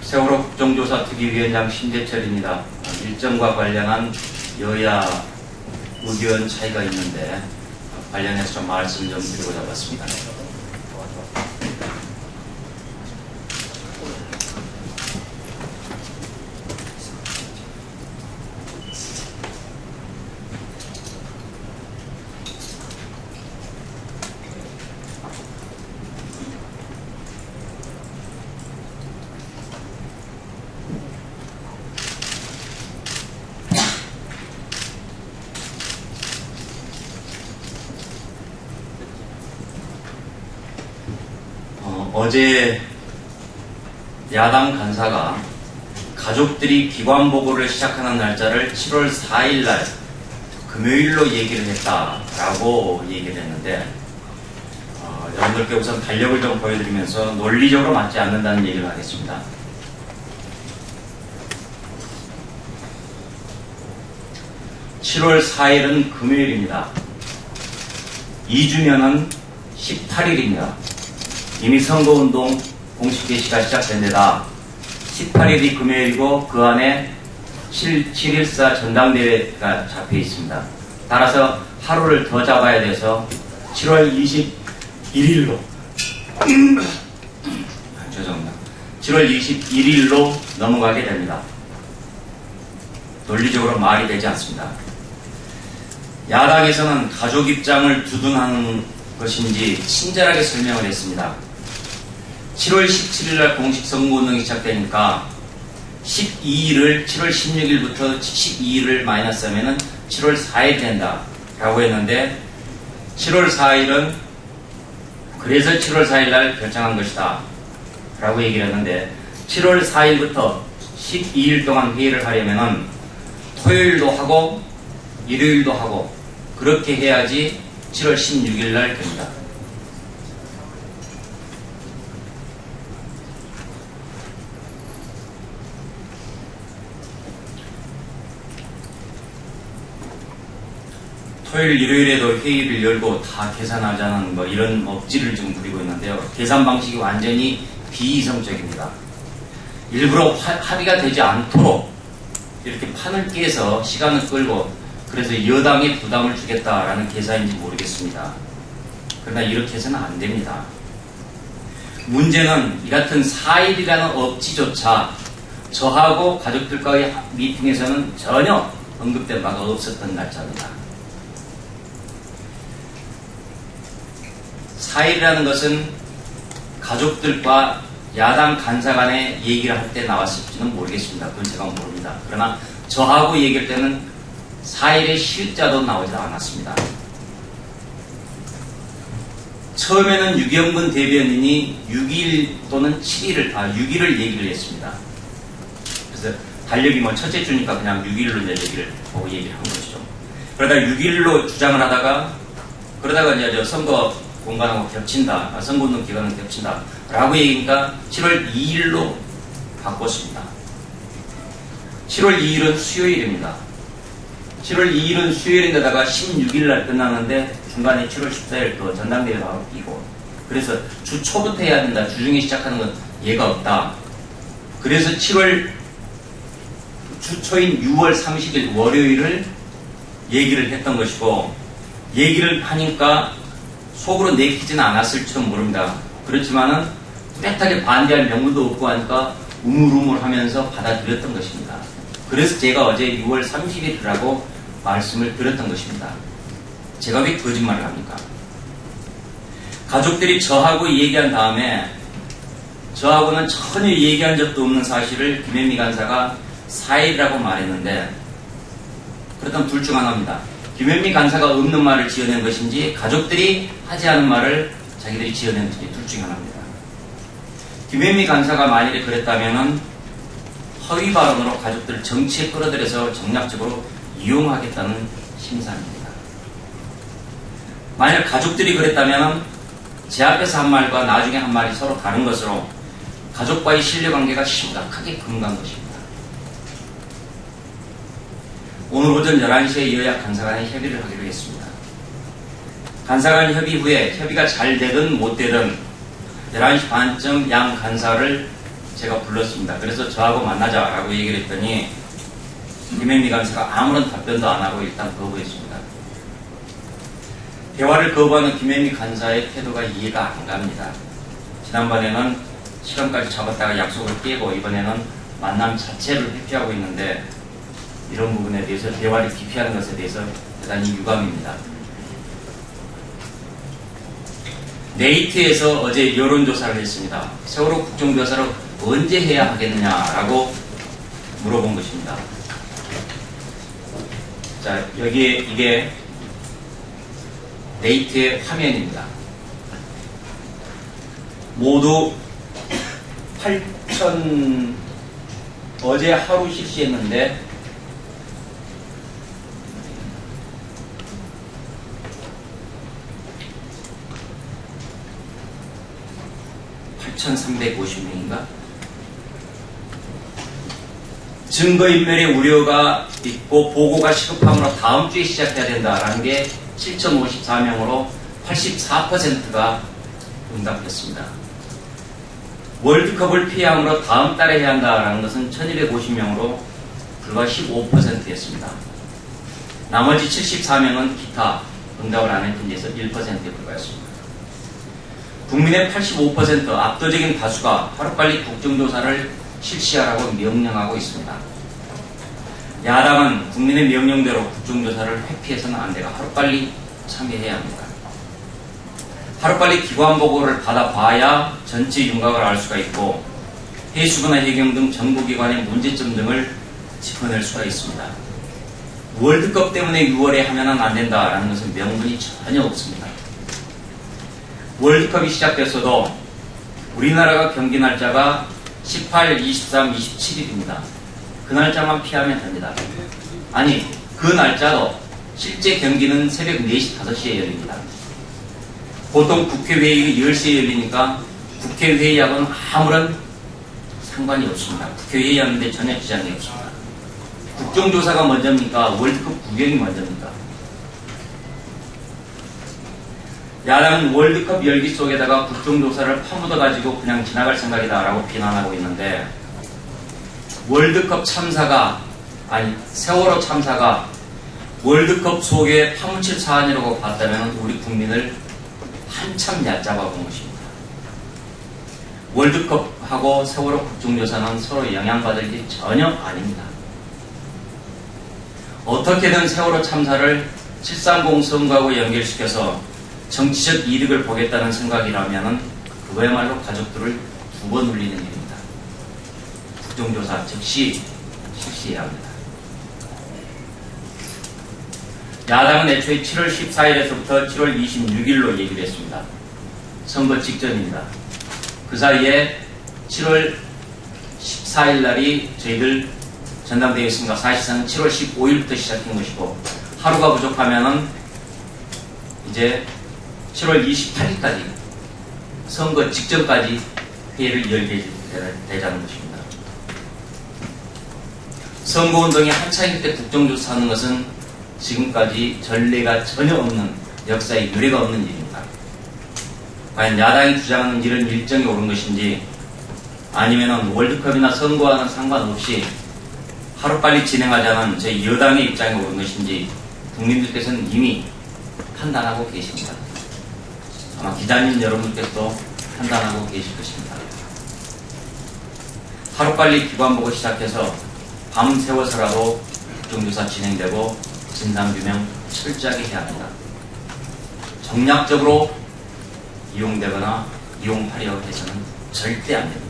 세월호 국정조사 특위위원장 신재철입니다. 일정과 관련한 여야 의견 차이가 있는데 관련해서 좀 말씀 좀 드리고자 봤습니다. 어제 야당 간사가 가족들이 기관보고를 시작하는 날짜를 7월 4일 날 금요일로 얘기를 했다라고 얘기를 했는데 여러분들께 우선 달력을 좀 보여드리면서 논리적으로 맞지 않는다는 얘기를 하겠습니다. (7월 4일은) 금요일입니다. 2주년은 18일입니다. 이미 선거운동 공식 개시가 시작된 데다 18일이 금요일이고 그 안에 7.1.4 전당대회가 잡혀 있습니다. 따라서 하루를 더 잡아야 돼서 7월 21일로 죄송합니다. 7월 21일로 넘어가게 됩니다. 논리적으로 말이 되지 않습니다. 야당에서는 가족 입장을 두둔하는 것인지 친절하게 설명을 했습니다. 7월 17일날 공식 선거운동이 시작되니까 12일을 7월 16일부터 12일을 마이너스 하면은 7월 4일 된다 라고 했는데 7월 4일은 그래서 7월 4일날 결정한 것이다 라고 얘기를 했는데 7월 4일부터 12일 동안 회의를 하려면은 토요일도 하고 일요일도 하고 그렇게 해야지 7월 16일날 됩니다. 토요일, 일요일에도 회의를 열고 다 계산하자는 이런 억지를 좀 부리고 있는데요. 계산 방식이 완전히 비이성적입니다. 일부러 합의가 되지 않도록 이렇게 판을 깨서 시간을 끌고 그래서 여당에 부담을 주겠다라는 계산인지 모르겠습니다. 그러나 이렇게 해서는 안 됩니다. 문제는 이 같은 4일이라는 억지조차 저하고 가족들과의 미팅에서는 전혀 언급된 바가 없었던 날짜입니다. 4일이라는 것은 가족들과 야당 간사 간에 얘기를 할 때 나왔을지는 모르겠습니다. 그건 제가 모릅니다. 그러나 저하고 얘기할 때는 4일의 시자도 나오지 않았습니다. 처음에는 유경근 대변인이 6일 또는 6일을 얘기를 했습니다. 그래서 달력이 첫째 주니까 그냥 6일로 얘기를 보고 얘기를 한 것이죠. 그러다 6일로 주장을 하다가 그러다가 이제 선거 공간하고 겹친다. 선거운동 기간은 겹친다. 라고 얘기하니까 7월 2일로 바꿨습니다. 7월 2일은 수요일입니다. 7월 2일은 수요일인데다가 16일날 끝나는데 중간에 7월 14일 또 전당대회 바로 끼고 그래서 주 초부터 해야 된다. 주중에 시작하는 건 예가 없다. 그래서 7월 주 초인 6월 30일 월요일을 얘기를 했던 것이고 얘기를 하니까 속으로 내키지는 않았을지도 모릅니다. 그렇지만은 뚜렷하게 반대할 명분도 없고 하니까 우물우물하면서 받아들였던 것입니다. 그래서 제가 어제 6월 30일이라고 말씀을 드렸던 것입니다. 제가 왜 거짓말을 합니까? 가족들이 저하고 얘기한 다음에 저하고는 전혀 얘기한 적도 없는 사실을 김현미 간사가 4일이라고 말했는데 그렇다면 둘 중 하나입니다. 김현미 간사가 없는 말을 지어낸 것인지 가족들이 하지 않은 말을 자기들이 지어낸 것인지 둘 중 하나입니다. 김현미 간사가 만일에 그랬다면 허위 발언으로 가족들을 정치에 끌어들여서 정략적으로 이용하겠다는 심산입니다. 만약 가족들이 그랬다면 제 앞에서 한 말과 나중에 한 말이 서로 다른 것으로 가족과의 신뢰관계가 심각하게 금간 것입니다. 오늘 오전 11시에 여야 간사간에 협의를 하기로 했습니다. 간사간 협의 후에 협의가 잘 되든 못 되든 11시 반쯤 양 간사를 제가 불렀습니다. 그래서 저하고 만나자라고 얘기를 했더니 김현미 간사가 아무런 답변도 안 하고 일단 거부했습니다. 대화를 거부하는 김현미 간사의 태도가 이해가 안 갑니다. 지난번에는 시간까지 잡았다가 약속을 깨고 이번에는 만남 자체를 회피하고 있는데 이런 부분에 대해서 대화를 기피하는 것에 대해서 대단히 유감입니다. 네이트에서 어제 여론조사를 했습니다. 세월호 국정조사를 언제 해야 하겠느냐라고 물어본 것입니다. 자, 여기에 이게 네이트의 화면입니다. 모두 8,000 어제 하루 실시했는데 8,350명인가? 증거인멸의 우려가 있고 보고가 시급함으로 다음 주에 시작해야 된다라는 게 7,054명으로 84%가 응답했습니다. 월드컵을 피함으로 다음 달에 해야 한다라는 것은 1,250명으로 불과 15%였습니다. 나머지 74명은 기타 응답을 안 했던 데서 1%에 불과했습니다. 국민의 85% 압도적인 다수가 하루빨리 국정조사를 실시하라고 명령하고 있습니다. 야당은 국민의 명령대로 국정조사를 회피해서는 안 되고 하루빨리 참여해야 합니다. 하루빨리 기관보고를 받아봐야 전체 윤곽을 알 수가 있고 해수부나 해경 등 정부기관의 문제점 등을 짚어낼 수가 있습니다. 월드컵 때문에 6월에 하면은 안 된다라는 것은 명분이 전혀 없습니다. 월드컵이 시작됐어도 우리나라가 경기 날짜가 18, 23, 27일입니다. 그 날짜만 피하면 됩니다. 아니, 그 날짜도 실제 경기는 새벽 4시, 5시에 열립니다. 보통 국회회의가 10시에 열리니까 국회회의하고는 아무런 상관이 없습니다. 국회회의하는데 전혀 지장이 없습니다. 국정조사가 먼저입니까? 월드컵 구경이 먼저입니까? 야당은 월드컵 열기 속에다가 국정조사를 파묻어가지고 그냥 지나갈 생각이다라고 비난하고 있는데 월드컵 참사가 아니 세월호 참사가 월드컵 속에 파묻힐 사안이라고 봤다면 우리 국민을 한참 얕잡아 본 것입니다. 월드컵하고 세월호 국정조사는 서로 영향받을 게 전혀 아닙니다. 어떻게든 세월호 참사를 730 선거하고 연결시켜서 정치적 이득을 보겠다는 생각이라면 그거야말로 가족들을 두 번 울리는 일입니다. 국정조사 즉시 실시해야 합니다. 야당은 애초에 7월 14일에서부터 7월 26일로 얘기를 했습니다. 선거 직전입니다. 그 사이에 7월 14일 날이 저희들 전당대회 선거 사실상 7월 15일부터 시작한 것이고 하루가 부족하면은 이제 7월 28일까지 선거 직전까지 회의를 열게 되자는 것입니다. 선거운동이 한창일 때 국정조사하는 것은 지금까지 전례가 전혀 없는 역사에 유례가 없는 일입니다. 과연 야당이 주장하는 일은 일정이 옳은 것인지 아니면 월드컵이나 선거와는 상관없이 하루빨리 진행하자는 저희 여당의 입장이 옳은 것인지 국민들께서는 이미 판단하고 계십니다. 아마 기자님 여러분께서도 판단하고 계실 것입니다. 하루빨리 기관보고 시작해서 밤새워서라도 국정조사 진행되고 진상규명 철저하게 해야 합니다. 정략적으로 이용되거나 이용하려 해서는 절대 안 됩니다.